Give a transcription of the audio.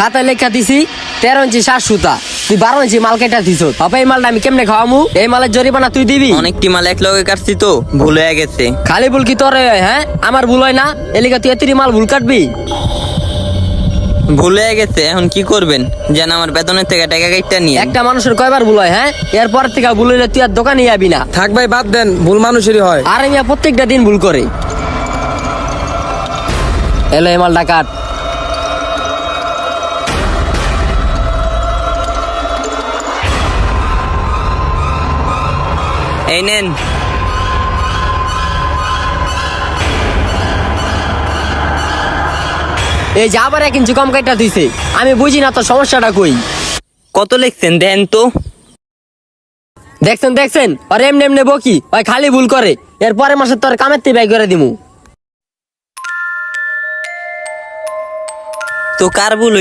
খাতায় লেখা দিছি 13 ইঞ্চি 7 সুতা, তুই 12 ইঞ্চি মাল কেটা দিছ। তবে এই মালটা আমি কেমনে খাওয়ামু? এই মালের জরিমানা তুই দিবি। অনেকটি মাল এক লগে কাটছি তো ভুল হয়ে গেছে। খালি ভুল কি তোর হয়? হ্যাঁ, আমার ভুল হয় না? এলিগা তুই এতরি মাল ভুল কাটবি? ভুল হয়ে গেছে, এখন কি করবেন? যেন আমার বেতনের থেকে টাকা কাটটা নিয়ে। একটা মানুষের কয়বার ভুল হয়? হ্যাঁ, এরপর থেকে ভুল হইলে তুই আর দোকানে যাবি না। থাক ভাই, বাদ দেন, ভুল মানুষেরই হয়। আর আমি প্রত্যেকটা দিন ভুল করে এলো এই মালটা কাট। এই নেন। এই যে আবার 1 ইঞ্চি কম কাটা দিছে, আমি বুঝি না তো সমস্যাটা কই। কত লিখছেন দেন তো? দেখছেন আর এমনি এমনি বকি, ওই খালি ভুল করে। এরপরে মাসে তোর কামের থেকে ব্যয় করে দিমু। তো কার ভুল